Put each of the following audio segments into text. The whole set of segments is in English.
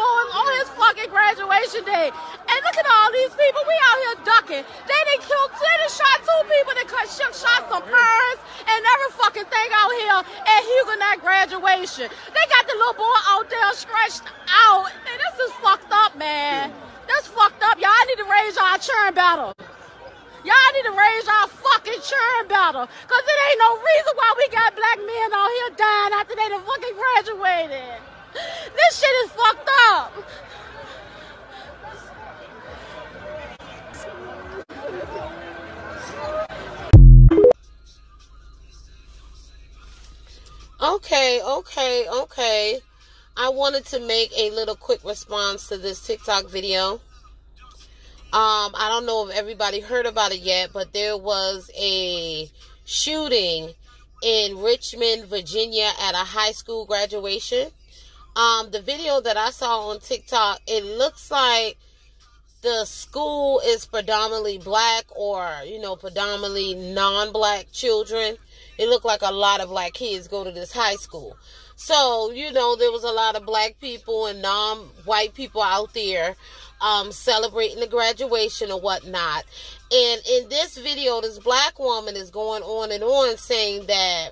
on his fucking graduation day. And look at all these people. We out here ducking. They done shot 2 people. They shot some parents and every fucking thing out here at Huguenot graduation. They got the little boy out there stretched out. And this is fucked up, man. That's fucked up. Y'all need to raise our churn battle. Y'all need to raise our fucking churn battle. Because it ain't no reason why we got black men out here dying after they done fucking graduated. This shit is fucked up. Okay. I wanted to make a little quick response to this TikTok video. I don't know if everybody heard about it yet, but there was a shooting in Richmond, Virginia at a high school graduation. The video that I saw on TikTok, it looks like the school is predominantly black or, predominantly non-black children. It looked like a lot of black kids go to this high school. So, there was a lot of black people and non-white people out there celebrating the graduation or whatnot. And in this video, this black woman is going on and on saying that,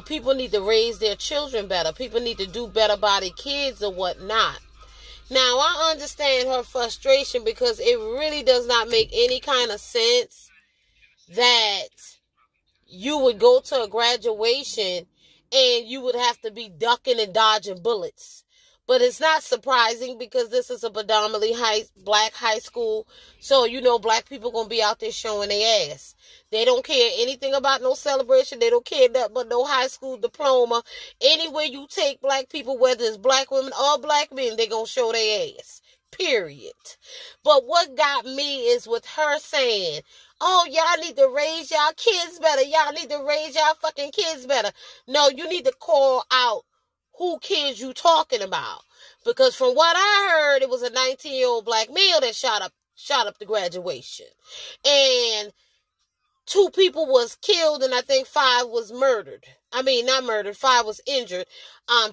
people need to raise their children better. People need to do better by their kids or whatnot. Now, I understand her frustration because it really does not make any kind of sense that you would go to a graduation and you would have to be ducking and dodging bullets. But it's not surprising because this is a predominantly black high school. So, black people going to be out there showing their ass. They don't care anything about no celebration. They don't care nothing but no high school diploma. Anywhere you take black people, whether it's black women or black men, they going to show their ass. Period. But what got me is with her saying, oh, y'all need to raise y'all kids better. Y'all need to raise y'all fucking kids better. No, you need to call out who kids you talking about. Because from what I heard, it was a 19-year-old black male that shot up the graduation. And 2 people was killed and I think 5 was murdered. I mean, not murdered, 5 was injured.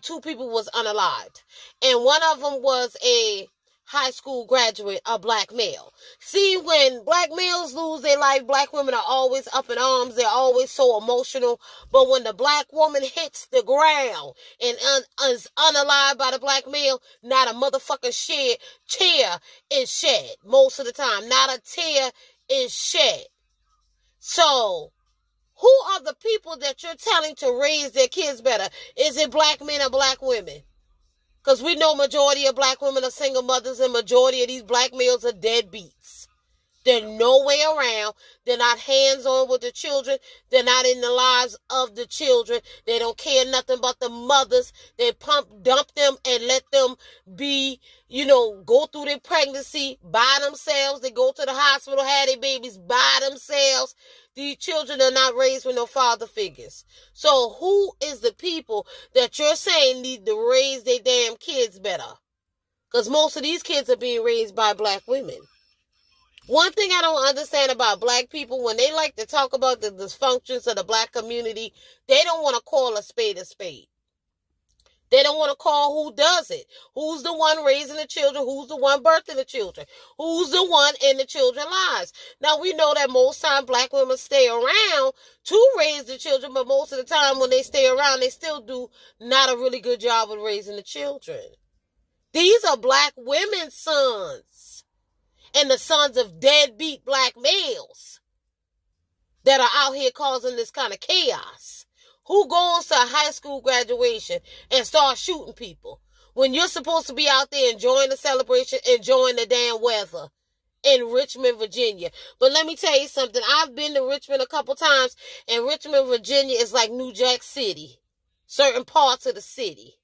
2 people was unalived. And one of them was a high school graduate, a black male. See, when black males lose their life, black women are always up in arms. They're always so emotional. But when the black woman hits the ground and is unalived by the black male, not a motherfucking tear is shed. Most of the time, not a tear is shed. So, who are the people that you're telling to raise their kids better? Is it black men or black women? Because we know majority of black women are single mothers and majority of these black males are deadbeats. They're no way around. They're not hands-on with the children. They're not in the lives of the children. They don't care nothing about the mothers. They dump them and let them be, go through their pregnancy by themselves. They go to the hospital, have their babies by themselves. These children are not raised with no father figures. So who is the people that you're saying need to raise their damn kids better? Because most of these kids are being raised by black women. One thing I don't understand about black people, when they like to talk about the dysfunctions of the black community, they don't want to call a spade a spade. They don't want to call who does it. Who's the one raising the children? Who's the one birthing the children? Who's the one in the children's lives? Now, we know that most time black women stay around to raise the children, but most of the time when they stay around, they still do not a really good job of raising the children. These are black women's sons and the sons of deadbeat black males that are out here causing this kind of chaos. Who goes to a high school graduation and starts shooting people when you're supposed to be out there enjoying the celebration, enjoying the damn weather in Richmond, Virginia? But let me tell you something. I've been to Richmond a couple times, and Richmond, Virginia is like New Jack City. Certain parts of the city.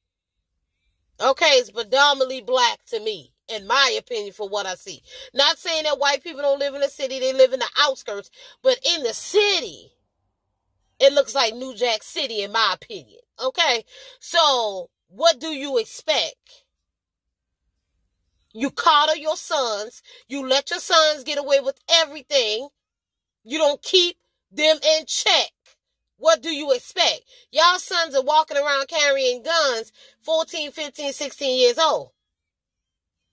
Okay, it's predominantly black to me, in my opinion, for what I see. Not saying that white people don't live in the city, they live in the outskirts, but in the city, it looks like New Jack City, in my opinion. Okay? So, what do you expect? You coddle your sons. You let your sons get away with everything. You don't keep them in check. What do you expect? Y'all sons are walking around carrying guns 14, 15, 16 years old.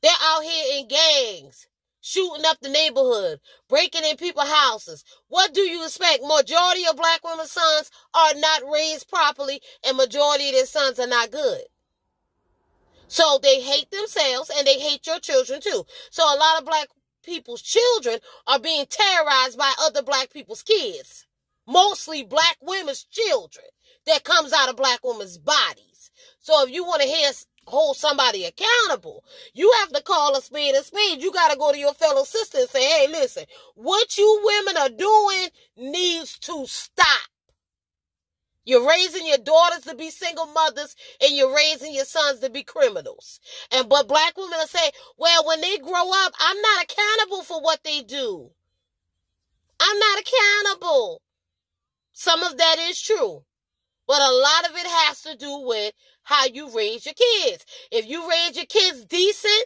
They're out here in gangs, shooting up the neighborhood, breaking in people's houses. What do you expect? Majority of black women's sons are not raised properly, and majority of their sons are not good. So they hate themselves, and they hate your children too. So a lot of black people's children are being terrorized by other black people's kids. Mostly black women's children that comes out of black women's bodies. So if you want to hold somebody accountable, you have to call a spade a spade. You got to go to your fellow sister and say, hey, listen, what you women are doing needs to stop. You're raising your daughters to be single mothers, and you're raising your sons to be criminals. But black women are saying, well, when they grow up, I'm not accountable for what they do. I'm not accountable. Some of that is true. But a lot of it has to do with how you raise your kids. If you raise your kids decent,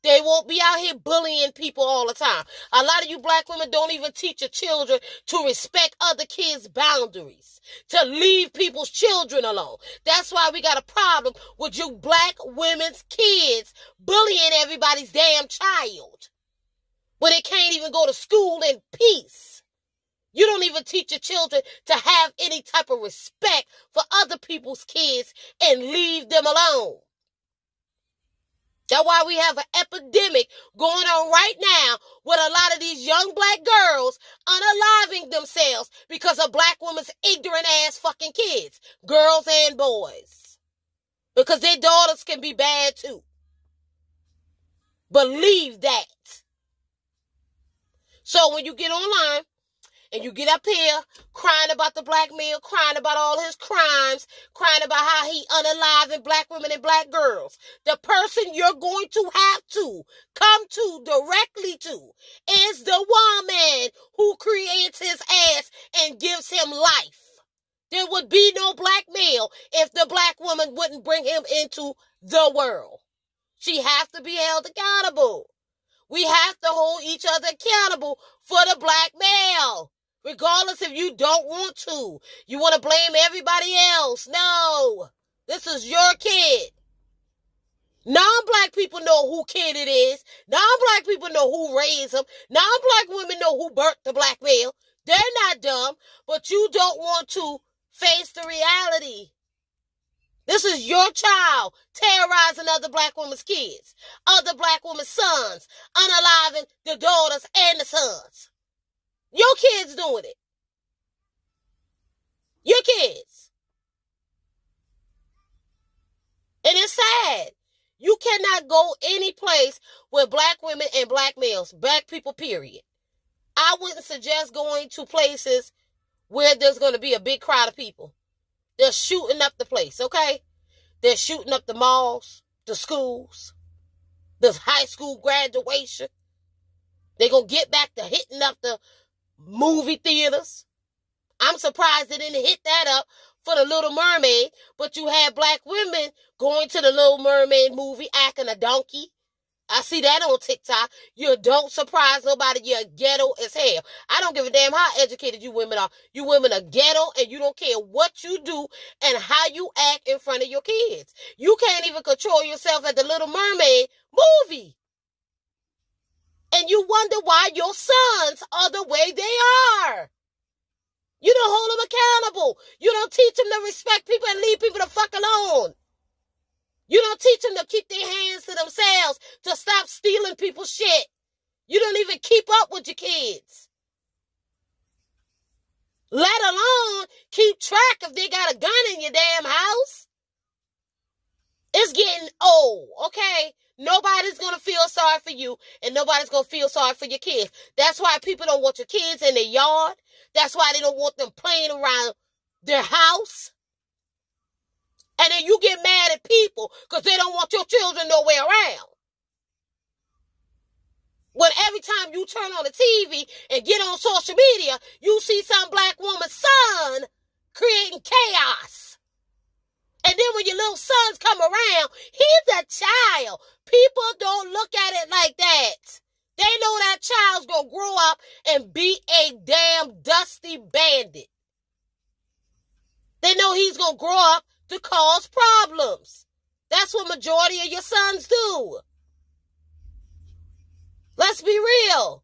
they won't be out here bullying people all the time. A lot of you black women don't even teach your children to respect other kids' boundaries, to leave people's children alone. That's why we got a problem with you black women's kids bullying everybody's damn child, when they can't even go to school in peace. You don't even teach your children to have any type of respect for other people's kids and leave them alone. That's why we have an epidemic going on right now with a lot of these young black girls unaliving themselves because of black women's ignorant ass fucking kids, girls and boys. Because their daughters can be bad too. Believe that. So when you get online, and you get up here crying about the black male, crying about all his crimes, crying about how he unaliving black women and black girls, the person you're going to have to come to directly to is the woman who creates his ass and gives him life. There would be no black male if the black woman wouldn't bring him into the world. She has to be held accountable. We have to hold each other accountable for the black male. Regardless if you don't want to. You want to blame everybody else. No. This is your kid. Non-black people know who kid it is. Non-black people know who raised him. Non-black women know who birthed the black male. They're not dumb, but you don't want to face the reality. This is your child terrorizing other black women's kids, other black women's sons, unaliving the daughters and the sons. Your kids doing it. Your kids. And it's sad. You cannot go any place with black women and black males, black people, period. I wouldn't suggest going to places where there's going to be a big crowd of people. They're shooting up the place, okay? They're shooting up the malls, the schools, the high school graduation. They're going to get back to hitting up the movie theaters. I'm surprised they didn't hit that up for the Little Mermaid, but you had black women going to the Little Mermaid movie acting a donkey. I see that on TikTok. You don't surprise nobody. You're ghetto as hell. I don't give a damn how educated you women are. You women are ghetto, and you don't care what you do and how you act in front of your kids. You can't even control yourself at the Little Mermaid movie. And you wonder why your sons are the way they are. You don't hold them accountable. You don't teach them to respect people and leave people the fuck alone. You don't teach them to keep their hands to themselves, to stop stealing people's shit. You don't even keep up with your kids. Let alone keep track if they got a gun in your damn house. It's getting old, okay? Nobody's going to feel sorry for you, and nobody's going to feel sorry for your kids. That's why people don't want your kids in their yard. That's why they don't want them playing around their house. And then you get mad at people because they don't want your children nowhere around. When every time you turn on the TV and get on social media, you see some black woman's son creating chaos. And then when your little sons come around, he's a child. People don't look at it like that. They know that child's going to grow up and be a damn dusty bandit. They know he's going to grow up to cause problems. That's what majority of your sons do. Let's be real.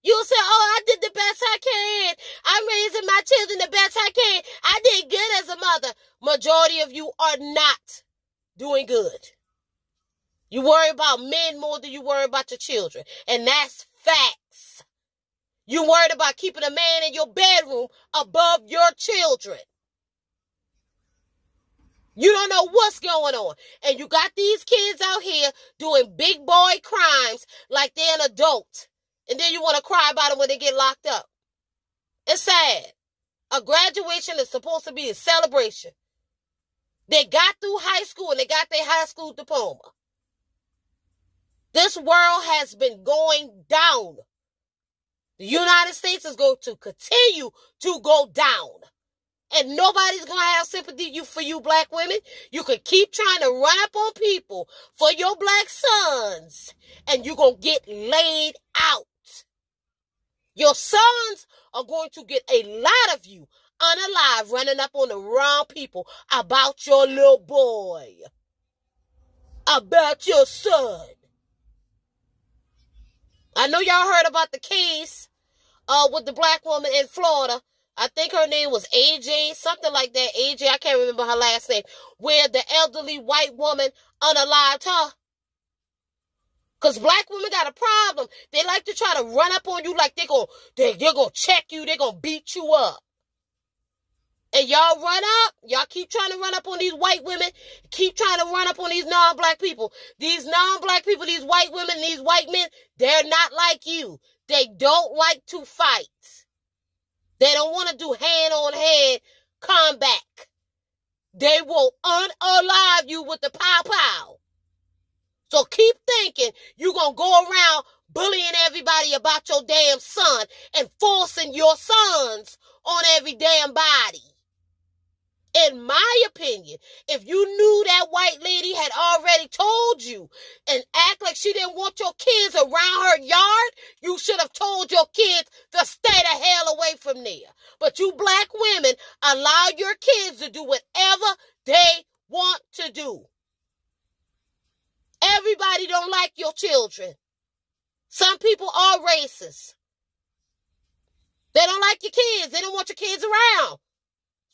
You'll say, oh, I did the best I can. I'm raising my children the best I can. I did good as a mother. Majority of you are not doing good. You worry about men more than you worry about your children. And that's facts. You worried about keeping a man in your bedroom above your children. You don't know what's going on. And you got these kids out here doing big boy crimes like they're an adult. And then you want to cry about them when they get locked up. It's sad. A graduation is supposed to be a celebration. They got through high school and they got their high school diploma. This world has been going down. The United States is going to continue to go down. And nobody's going to have sympathy for you black women. You can keep trying to run up on people for your black sons. And you're going to get laid out. Your sons are going to get a lot of you unalive running up on the wrong people about your little boy. About your son. I know y'all heard about the case with the black woman in Florida. I think her name was AJ, something like that. AJ, I can't remember her last name. Where the elderly white woman unalived her. Because black women got a problem. They like to try to run up on you like they're gonna check you. They're going to beat you up. And y'all run up. Y'all keep trying to run up on these white women. Keep trying to run up on these non-black people. These non-black people, these white women, these white men, they're not like you. They don't like to fight. They don't want to do hand-on-hand combat. They will unalive you with the pow-pow. So keep thinking you're going to go around bullying everybody about your damn son and forcing your sons on every damn body. In my opinion, if you knew that white lady had already told you and act like she didn't want your kids around her yard, you should have told your kids to stay the hell away from there. But you black women allow your kids to do whatever they want to do. Everybody don't like your children. Some people are racist. They don't like your kids. They don't want your kids around.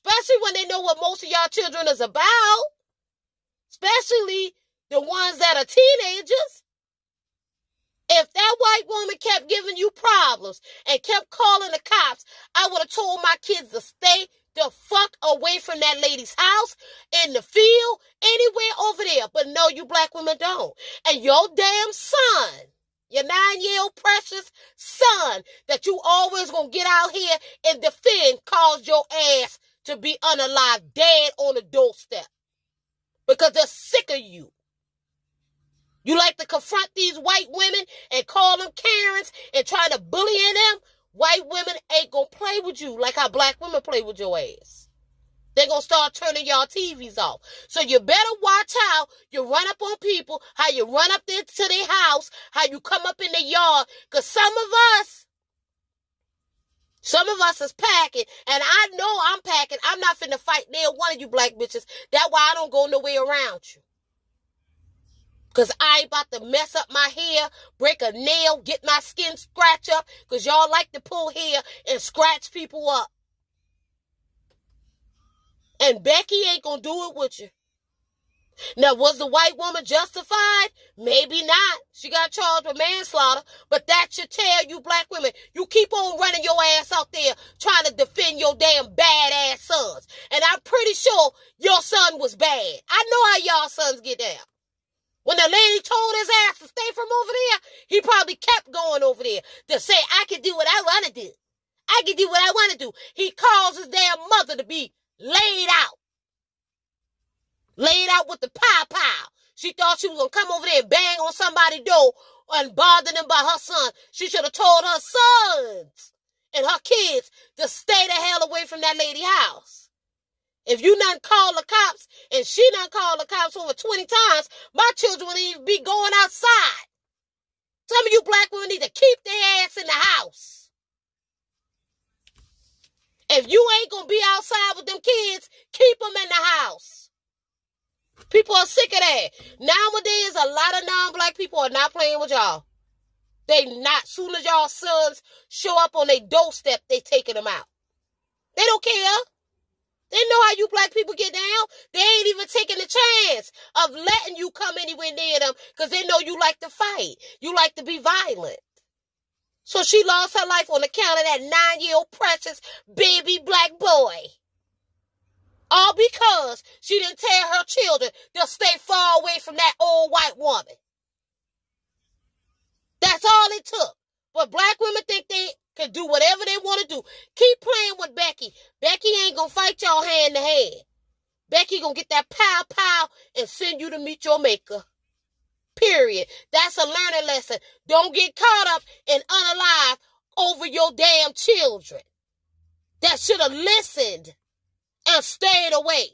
Especially when they know what most of y'all children is about. Especially the ones that are teenagers. If that white woman kept giving you problems and kept calling the cops, I would have told my kids to stay the fuck away from that lady's house, in the field, anywhere over there. But no, you black women don't. And your damn son, your 9-year-old precious son that you always gonna get out here and defend, caused your ass to be unalive, dead on the doorstep. Because they're sick of you. You like to confront these white women and call them Karens and try to bully them. White women ain't gonna play with you like how black women play with your ass. They're gonna start turning y'all TVs off. So you better watch how you run up on people, how you run up there to their house, how you come up in their yard. Because some of us is packing, and I know I'm packing. I'm not finna fight near one of you black bitches. That's why I don't go nowhere around you. Because I ain't about to mess up my hair, break a nail, get my skin scratched up. Because y'all like to pull hair and scratch people up. And Becky ain't going to do it with you. Now, was the white woman justified? Maybe not. She got charged with manslaughter. But that should tell you black women, you keep on running your ass out there trying to defend your damn badass sons. And I'm pretty sure your son was bad. I know how y'all sons get down. When the lady told his ass to stay from over there, he probably kept going over there to say, I can do what I want to do. I can do what I want to do. He caused his damn mother to be laid out. Laid out with the pow-pow. She thought she was going to come over there and bang on somebody's door and bother them by her son. She should have told her sons and her kids to stay the hell away from that lady's house. If you done call the cops and she done called the cops over 20 times, my children would even be going outside. Some of you black women need to keep their ass in the house. If you ain't going to be outside with them kids, keep them in the house. People are sick of that. Nowadays, a lot of non-black people are not playing with y'all. They not. Soon as y'all sons show up on their doorstep, they taking them out. They don't care. They know how you black people get down. They ain't even taking the chance of letting you come anywhere near them because they know you like to fight. You like to be violent. So she lost her life on account of that 9-year-old precious baby black boy. All because she didn't tell her children to stay far away from that old white woman. That's all it took. But black women think they can do whatever they want to do. Keep playing with Becky. Becky ain't going to fight y'all hand to hand. Becky going to get that pow and send you to meet your maker. Period. That's a learning lesson. Don't get caught up in unalive over your damn children that should have listened and stayed away.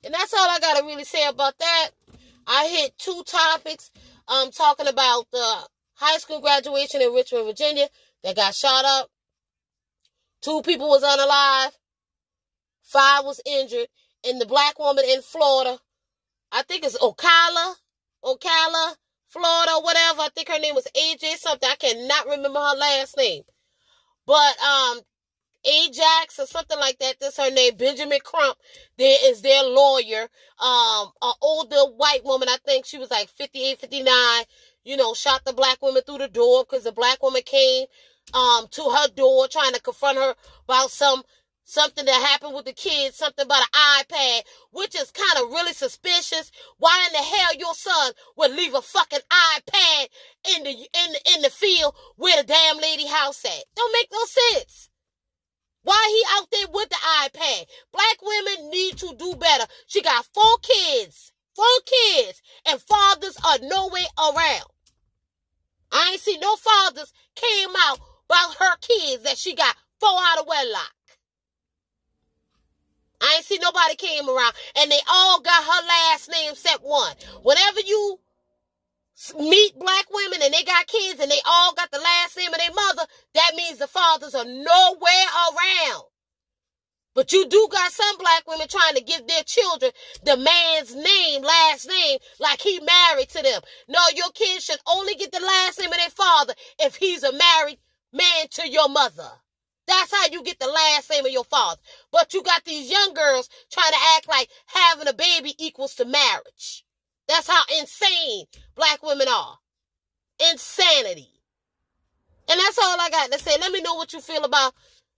And that's all I got to really say about that. I hit 2 topics. I'm talking about the high school graduation in Richmond, Virginia that got shot up. 2 people was unalive. 5 was injured. And the black woman in Florida, I think it's Ocala, Florida, whatever. I think her name was AJ something. I cannot remember her last name. But Ajax or something like that. That's her name. Benjamin Crump. There is their lawyer. An older white woman. I think she was like 58, 59. You know, shot the black woman through the door because the black woman came to her door trying to confront her about something that happened with the kids, something about an iPad, which is kind of really suspicious. Why in the hell your son would leave a fucking iPad in the field where the damn lady house at? Don't make no sense. Why he out there with the iPad? Black women need to do better. She got 4 kids, and fathers are nowhere around. I ain't see no fathers came out about her kids that she got 4 out of wedlock. I ain't see nobody came around, and they all got her last name except one. Whenever you meet black women and they got kids and they all got the last name of their mother, that means the fathers are nowhere around. But you do got some black women trying to give their children the man's name, last name, like he married to them. No, your kids should only get the last name of their father if he's a married man to your mother. That's how you get the last name of your father. But you got these young girls trying to act like having a baby equals to marriage. That's how insane black women are. Insanity. And that's all I got to say. Let me know what you feel about,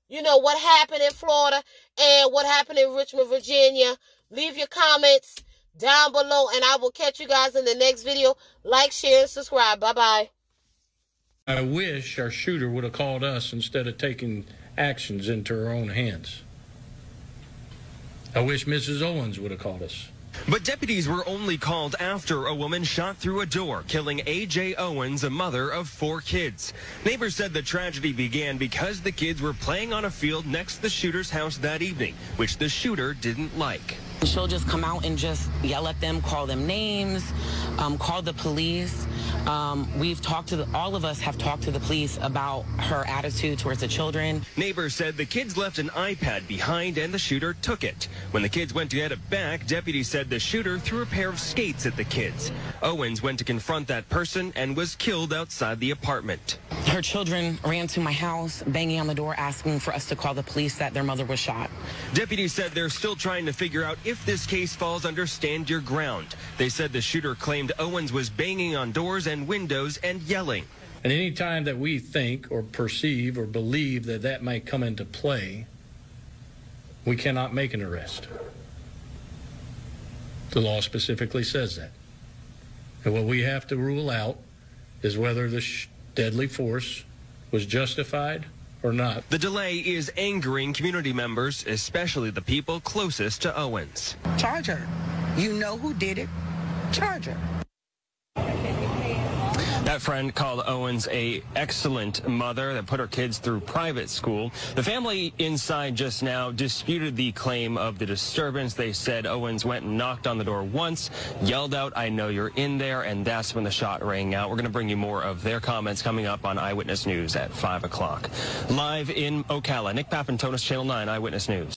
what happened in Florida and what happened in Richmond, Virginia. Leave your comments down below, and I will catch you guys in the next video. Like, share, and subscribe. Bye-bye. I wish our shooter would have called us instead of taking actions into her own hands. I wish Mrs. Owens would have called us. But deputies were only called after a woman shot through a door, killing Ajike Owens, a mother of 4 kids. Neighbors said the tragedy began because the kids were playing on a field next to the shooter's house that evening, which the shooter didn't like. She'll just come out and just yell at them, call them names, call the police. All of us have talked to the police about her attitude towards the children. Neighbors said the kids left an iPad behind and the shooter took it. When the kids went to get it back, deputies said the shooter threw a pair of skates at the kids. Owens went to confront that person and was killed outside the apartment. Her children ran to my house, banging on the door, asking for us to call the police that their mother was shot. Deputies said they're still trying to figure out if this case falls under stand your ground. They said the shooter claimed Owens was banging on doors and windows and yelling. And any time that we think or perceive or believe that that might come into play, we cannot make an arrest. The law specifically says that. And what we have to rule out is whether the deadly force was justified or not. The delay is angering community members, especially the people closest to Owens. Charge her. You know who did it. Charge her. That friend called Owens an excellent mother that put her kids through private school. The family inside just now disputed the claim of the disturbance. They said Owens went and knocked on the door once, yelled out, "I know you're in there," and that's when the shot rang out. We're going to bring you more of their comments coming up on Eyewitness News at 5 o'clock. Live in Ocala, Nick Papantonis, Channel 9 Eyewitness News.